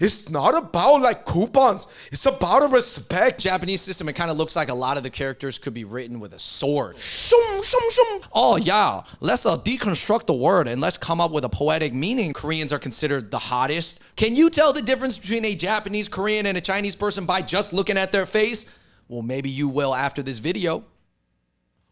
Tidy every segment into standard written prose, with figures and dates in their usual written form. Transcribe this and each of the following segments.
It's not about like coupons. It's about a respect. Japanese system, it kind of looks like a lot of the characters could be written with a sword. Shum, shum, shum. Oh yeah, let's deconstruct the word and let's come up with a poetic meaning. Koreans are considered the hottest. Can you tell the difference between a Japanese Korean and a Chinese person by just looking at their face? Well, maybe you will after this video.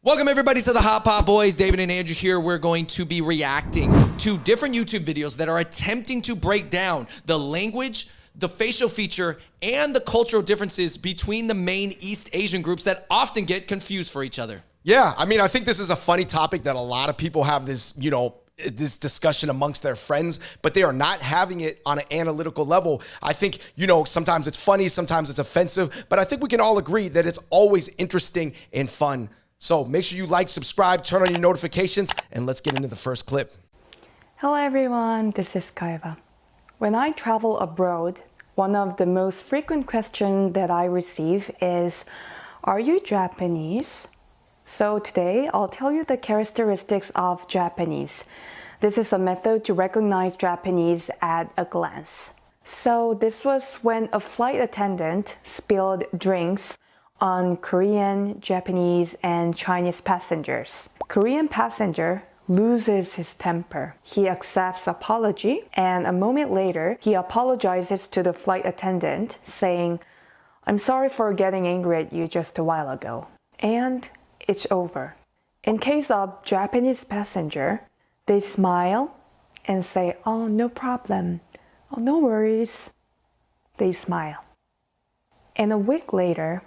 Welcome everybody to the Hot Pot Boys. David and Andrew here. We're going to be reacting to different YouTube videos that are attempting to break down the language, the facial feature, and the cultural differences between the main East Asian groups that often get confused for each other. Yeah, I mean, I think this is a funny topic that a lot of people have this, this discussion amongst their friends, but they are not having it on an analytical level. I think, sometimes it's funny, sometimes it's offensive, but I think we can all agree that it's always interesting and fun. So make sure you like, subscribe, turn on your notifications, and let's get into the first clip. Hello everyone, this is Kaiva. When I travel abroad, one of the most frequent questions that I receive is, are you Japanese? So today, I'll tell you the characteristics of Japanese. This is a method to recognize Japanese at a glance. So this was when a flight attendant spilled drinks on Korean, Japanese, and Chinese passengers. Korean passenger loses his temper. He accepts apology, and a moment later, he apologizes to the flight attendant, saying, "I'm sorry for getting angry at you just a while ago." And it's over. In case of Japanese passenger, they smile and say, "Oh, no problem. Oh, no worries." They smile. And a week later,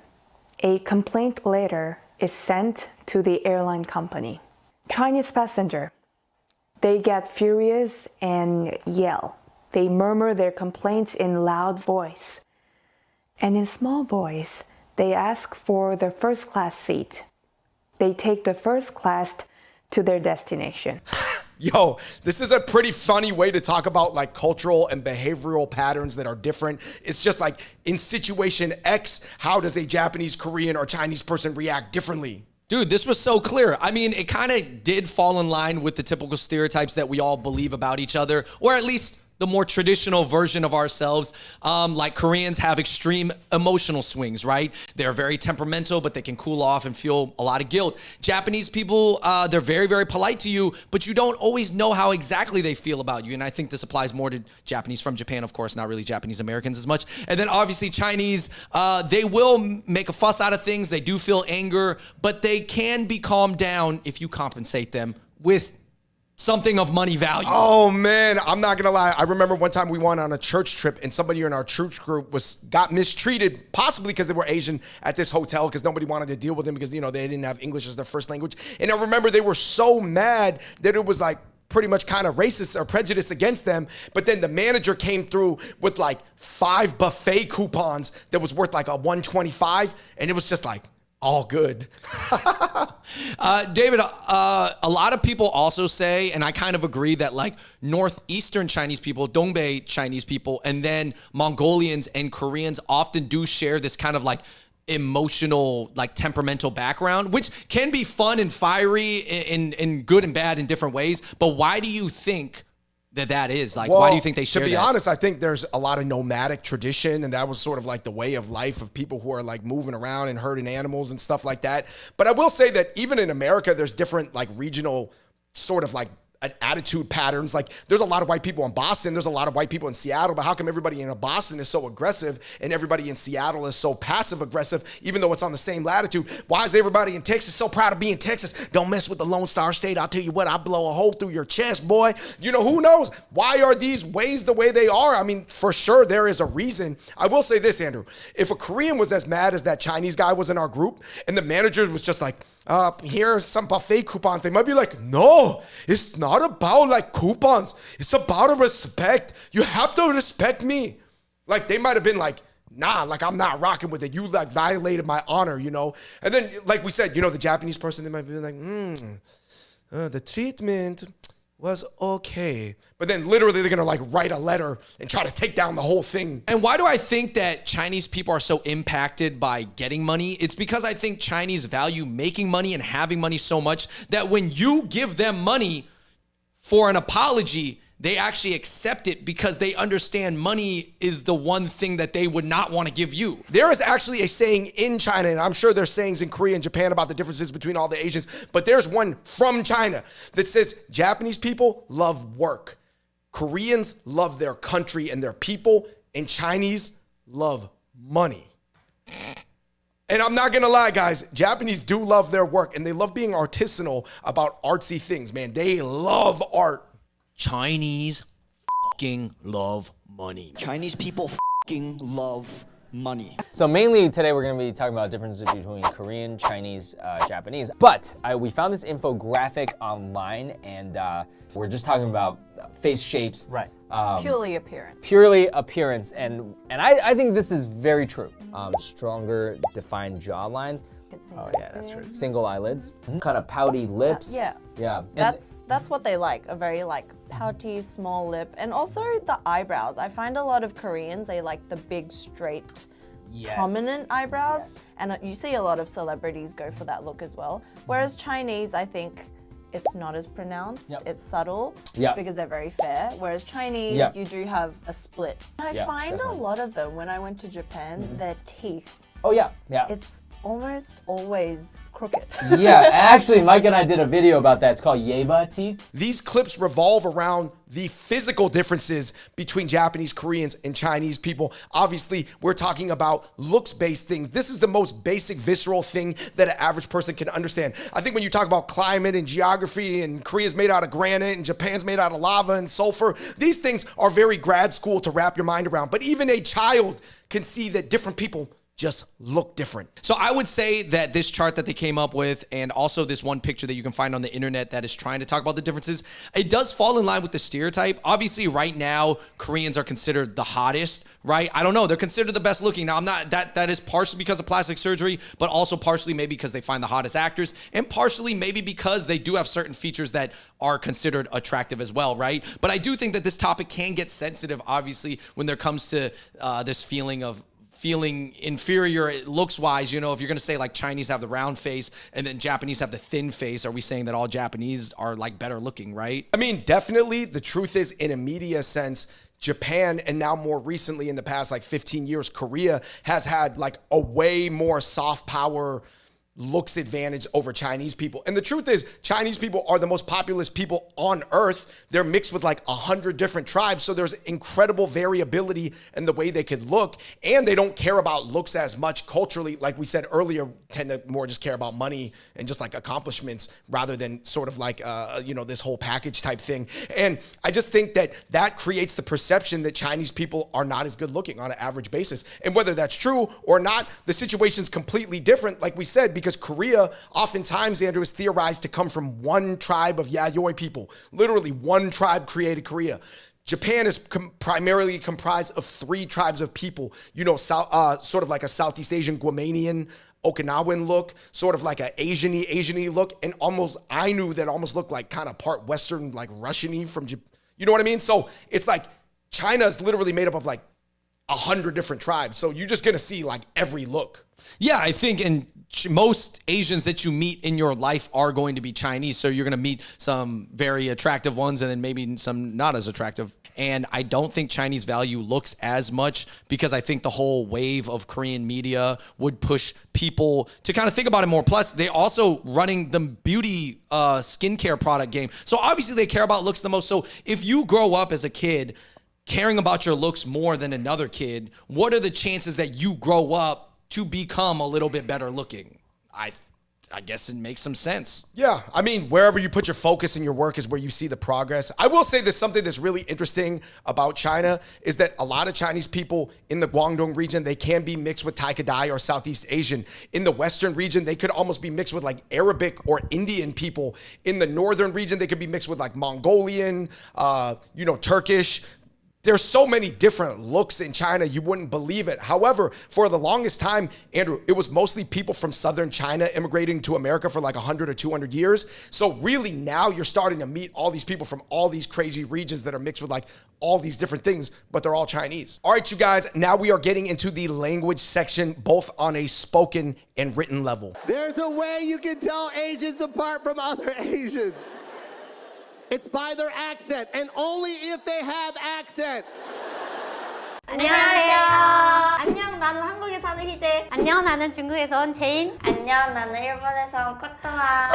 a complaint letter is sent to the airline company. Chinese passenger, they get furious and yell. They murmur their complaints in loud voice. And in small voice, they ask for their first class seat. They take the first class to their destination. Yo, this is a pretty funny way to talk about like cultural and behavioral patterns that are different. It's just like in situation X, how does a Japanese, Korean, or Chinese person react differently? Dude, this was so clear. I mean, it kind of did fall in line with the typical stereotypes that we all believe about each other, or at least the more traditional version of ourselves. Like Koreans have extreme emotional swings, right? They're very temperamental, but they can cool off and feel a lot of guilt. Japanese people, they're very, very polite to you, but you don't always know how exactly they feel about you. And I think this applies more to Japanese from Japan, of course, not really Japanese Americans as much. And then obviously Chinese, they will make a fuss out of things. They do feel anger, but they can be calmed down if you compensate them with something of money value. Oh man, I'm not gonna lie. I remember one time we went on a church trip and somebody in our church group got mistreated, possibly because they were Asian at this hotel because nobody wanted to deal with them because they didn't have English as their first language. And I remember they were so mad that it was like pretty much kind of racist or prejudice against them. But then the manager came through with like 5 buffet coupons that was worth like a $125, and it was just like all good. David, a lot of people also say, and I kind of agree, that like Northeastern Chinese people, Dongbei Chinese people, and then Mongolians and Koreans often do share this kind of like emotional, like temperamental background, which can be fun and fiery in good and bad in different ways. But why do you think that is? Like, why do you think they share that? To be honest, I think there's a lot of nomadic tradition, and that was sort of like the way of life of people who are like moving around and herding animals and stuff like that. But I will say that even in America, there's different like regional sort of like attitude patterns. Like there's a lot of white people in Boston, there's a lot of white people in Seattle, but how come everybody in Boston is so aggressive and everybody in Seattle is so passive aggressive, even though it's on the same latitude? Why is everybody in Texas so proud of being Texas? Don't mess with the Lone Star State. I'll tell you what, I'll blow a hole through your chest, boy. Who knows? Why are these ways the way they are? I mean, for sure there is a reason. I will say this, Andrew, if a Korean was as mad as that Chinese guy was in our group and the manager was just like, here are some buffet coupons, they might be like, no, it's not about like coupons. It's about a respect. You have to respect me. Like they might have been like, nah, like I'm not rocking with it. You like violated my honor, And then like we said, the Japanese person, they might be like, the treatment was okay. But then literally they're gonna like write a letter and try to take down the whole thing. And why do I think that Chinese people are so impacted by getting money? It's because I think Chinese value making money and having money so much that when you give them money for an apology, they actually accept it because they understand money is the one thing that they would not want to give you. There is actually a saying in China, and I'm sure there's sayings in Korea and Japan about the differences between all the Asians, but there's one from China that says Japanese people love work, Koreans love their country and their people, and Chinese love money. And I'm not gonna lie, guys, Japanese do love their work and they love being artisanal about artsy things, man. They love art. Chinese fucking love money. Chinese people fucking love money. So mainly today we're going to be talking about differences between Korean, Chinese, Japanese. But we found this infographic online, and we're just talking about face shapes. Right. Purely appearance. Purely appearance, and I think this is very true. Stronger defined jawlines. Oh yeah, that's true. Single eyelids. Kind of pouty lips. Yeah. Yeah. That's what they like, a very like pouty, small lip. And also the eyebrows. I find a lot of Koreans, they like the big, straight, prominent eyebrows. And you see a lot of celebrities go for that look as well. Whereas Chinese, I think it's not as pronounced. Yep. It's subtle Yep. because they're very fair. Whereas Chinese, Yep. you do have a split. I Yeah, find definitely. a lot of them, when I went to Japan, their teeth, Oh yeah. Yeah. it's almost always crooked. Yeah. Actually, Mike and I did a video about that. It's called Yeba teeth. These clips revolve around the physical differences between Japanese, Koreans, and Chinese people. Obviously, we're talking about looks-based things. This is the most basic, visceral thing that an average person can understand. I think when you talk about climate and geography, and Korea's made out of granite, and Japan's made out of lava and sulfur, these things are very grad school to wrap your mind around. But even a child can see that different people just look different. So I would say that this chart that they came up with, and also this one picture that you can find on the internet that is trying to talk about the differences, it does fall in line with the stereotype. Obviously, right now, Koreans are considered the hottest, right? I don't know. They're considered the best looking. Now, I'm not, that is partially because of plastic surgery, but also partially maybe because they find the hottest actors, and partially maybe because they do have certain features that are considered attractive as well, right? But I do think that this topic can get sensitive, obviously, when there comes to this feeling of feeling inferior looks wise. You know, if you're going to say like Chinese have the round face and then Japanese have the thin face, are we saying that all Japanese are like better looking, right? I mean, definitely the truth is, in a media sense, Japan, and now more recently in the past like 15 years, Korea has had like a way more soft power looks advantage over Chinese people. And the truth is, Chinese people are the most populous people on earth. They're mixed with like 100 different tribes. So there's incredible variability in the way they could look. And they don't care about looks as much culturally. Like we said earlier, tend to more just care about money and just like accomplishments rather than sort of like, this whole package type thing. And I just think that that creates the perception that Chinese people are not as good looking on an average basis. And whether that's true or not, the situation's completely different, like we said, because Korea, oftentimes, Andrew, is theorized to come from one tribe of Yayoi people. Literally, one tribe created Korea. Japan is primarily comprised of 3 tribes of people, sort of like a Southeast Asian Guamanian, Okinawan look, sort of like an Asian-y look, and almost Ainu that almost look like kind of part Western, like Russian-y from Japan. You know what I mean? So it's like China is literally made up of like 100 different tribes. So you're just going to see like every look. Yeah, I think most Asians that you meet in your life are going to be Chinese. So you're going to meet some very attractive ones and then maybe some not as attractive. And I don't think Chinese value looks as much because I think the whole wave of Korean media would push people to kind of think about it more. Plus, they're also running the beauty skincare product game. So obviously they care about looks the most. So if you grow up as a kid caring about your looks more than another kid, what are the chances that you grow up to become a little bit better looking? I guess it makes some sense. Yeah, I mean, wherever you put your focus in your work is where you see the progress. I will say there's something that's really interesting about China is that a lot of Chinese people in the Guangdong region, they can be mixed with Tai Kadai or Southeast Asian. In the Western region, they could almost be mixed with like Arabic or Indian people. In the Northern region, they could be mixed with like Mongolian, Turkish. There's so many different looks in China, you wouldn't believe it. However, for the longest time, Andrew, it was mostly people from Southern China immigrating to America for like 100 or 200 years. So really now you're starting to meet all these people from all these crazy regions that are mixed with like all these different things, but they're all Chinese. All right, you guys, now we are getting into the language section, both on a spoken and written level. There's a way you can tell Asians apart from other Asians. It's by their accent, and only if they have accents. 안녕하세요. 안녕, 나는 한국에 사는 희재. 안녕, 나는 중국에서 온 제인. 안녕, 나는 일본에서 온 꽃동아.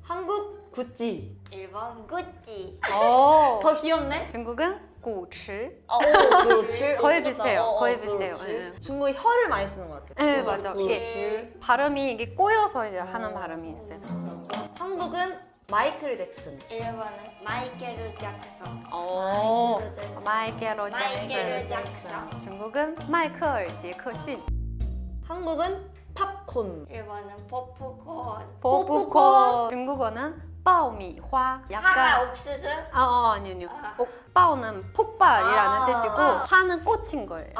한국 구찌. 일본 구찌. 더 귀엽네. 중국은 고치. 구찌. 거의 비슷해요. 거의 비슷해요. 네. 중국이 혀를 많이 쓰는 것 같아요. 네, 맞아. 이게 발음이 이게 꼬여서 이제 하는 발음이 있어요. 한국은 마이클 잭슨. 일본은 마이케ル잭슨. 마이클 마이케ル잭슨. 중국은 마이클 제크신. 한국은 팝콘. 일본은 포프콘. 포프콘. 중국어는 爆米花. 화가 약간 옥수수? 아니요. 빠오는 폭발이라는 뜻이고 화는 꽃인 거예요.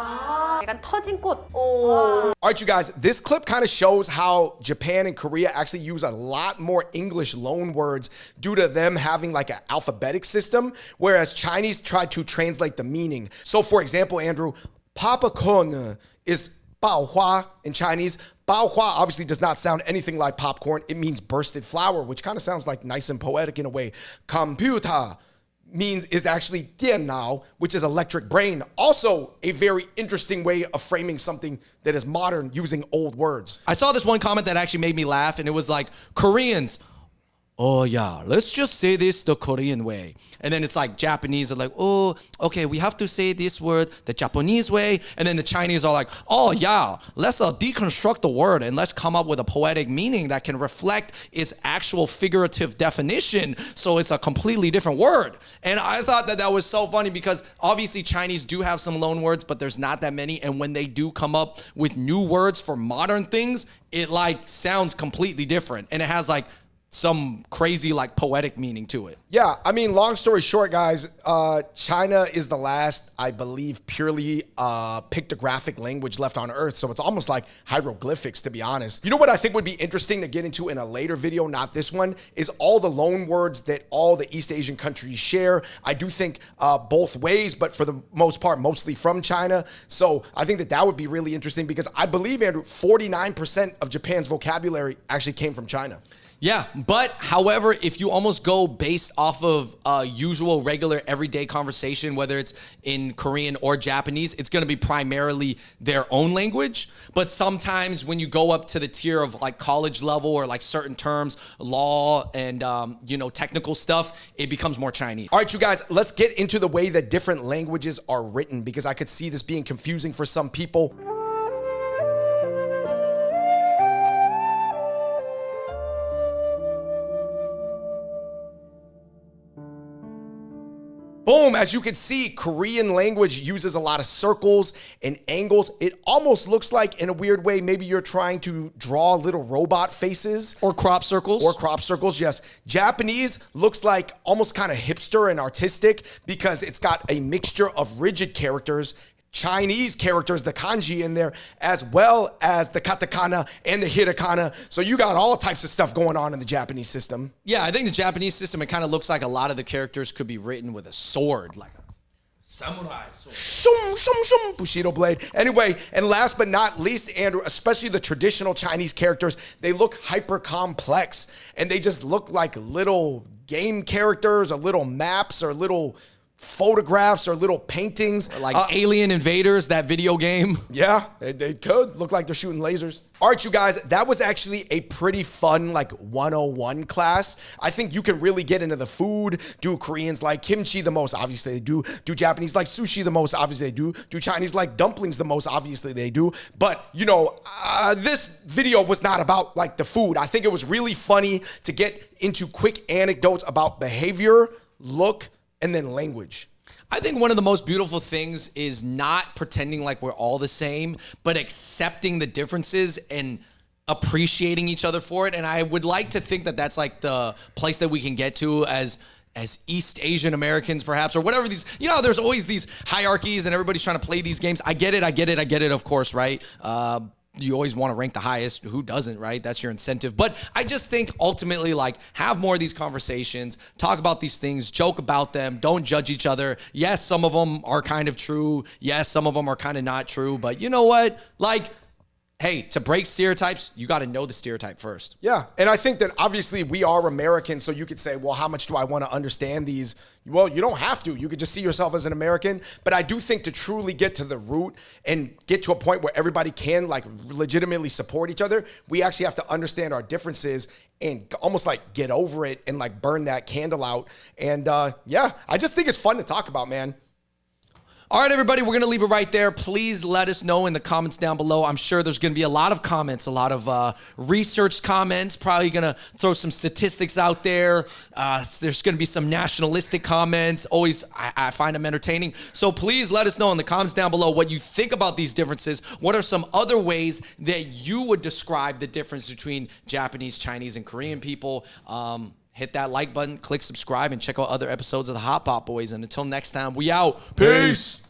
약간 터진 꽃. All right, you guys, this clip kind of shows how Japan and Korea actually use a lot more English loan words due to them having like an alphabetic system, whereas Chinese try to translate the meaning. So, for example, Andrew, popcorn is 爆花 in Chinese. 爆花 obviously does not sound anything like popcorn. It means bursted flower, which kind of sounds like nice and poetic in a way. Computer is actually 电脑, which is electric brain. Also a very interesting way of framing something that is modern using old words. I saw this one comment that actually made me laugh, and it was like, Koreans, oh yeah, let's just say this the Korean way. And then it's like Japanese are like, oh, okay, we have to say this word the Japanese way. And then the Chinese are like, oh yeah, let's deconstruct the word and let's come up with a poetic meaning that can reflect its actual figurative definition. So it's a completely different word. And I thought that was so funny because obviously Chinese do have some loan words, but there's not that many. And when they do come up with new words for modern things, it like sounds completely different. And it has like some crazy like poetic meaning to it. Yeah, I mean, long story short, guys, China is the last, I believe, purely pictographic language left on Earth. So it's almost like hieroglyphics, to be honest. You know what I think would be interesting to get into in a later video, not this one, is all the loan words that all the East Asian countries share. I do think both ways, but for the most part, mostly from China. So I think that would be really interesting because I believe, Andrew, 49% of Japan's vocabulary actually came from China. Yeah, but however, if you almost go based off of usual, regular, everyday conversation, whether it's in Korean or Japanese, it's going to be primarily their own language. But sometimes when you go up to the tier of like college level or like certain terms, law and, technical stuff, it becomes more Chinese. All right, you guys, let's get into the way that different languages are written because I could see this being confusing for some people. Boom, as you can see, Korean language uses a lot of circles and angles. It almost looks like, in a weird way, maybe you're trying to draw little robot faces. Or crop circles. Or crop circles, yes. Japanese looks like almost kind of hipster and artistic because it's got a mixture of rigid characters, Chinese characters, the kanji in there, as well as the katakana and the hiragana. So you got all types of stuff going on in the Japanese system. Yeah, I think the Japanese system, it kind of looks like a lot of the characters could be written with a sword, like a samurai sword. Shum, shum, shum, Bushido blade. Anyway, and last but not least, Andrew, especially the traditional Chinese characters, they look hyper complex and they just look like little game characters or little maps or little photographs or little paintings. Or like Alien Invaders, that video game. Yeah, they could look like they're shooting lasers. All right, you guys, that was actually a pretty fun like 101 class. I think you can really get into the food. Do Koreans like kimchi the most? Obviously they do. Do Japanese like sushi the most? Obviously they do. Do Chinese like dumplings the most? Obviously they do. But this video was not about like the food. I think it was really funny to get into quick anecdotes about behavior, look, and then language. I think one of the most beautiful things is not pretending like we're all the same, but accepting the differences and appreciating each other for it. And I would like to think that that's like the place that we can get to as East Asian Americans, perhaps, or whatever these, there's always these hierarchies and everybody's trying to play these games. I get it, of course, right? You always want to rank the highest. Who doesn't, right? That's your incentive. But I just think ultimately, like, have more of these conversations, talk about these things, joke about them, don't judge each other. Yes, some of them are kind of true. Yes, some of them are kind of not true. But you know what? Like, hey, to break stereotypes, you got to know the stereotype first. Yeah, and I think that obviously we are American, so you could say, well, how much do I want to understand these? Well, you don't have to. You could just see yourself as an American. But I do think to truly get to the root and get to a point where everybody can like legitimately support each other, we actually have to understand our differences and almost like get over it and like burn that candle out. And yeah, I just think it's fun to talk about, man. All right, everybody, we're going to leave it right there. Please let us know in the comments down below. I'm sure there's going to be a lot of comments, a lot of research comments, probably going to throw some statistics out there. There's going to be some nationalistic comments. Always, I find them entertaining. So please let us know in the comments down below what you think about these differences. What are some other ways that you would describe the difference between Japanese, Chinese, and Korean people? Hit that like button, click subscribe, and check out other episodes of the Hot Pot Boys. And until next time, we out. Peace.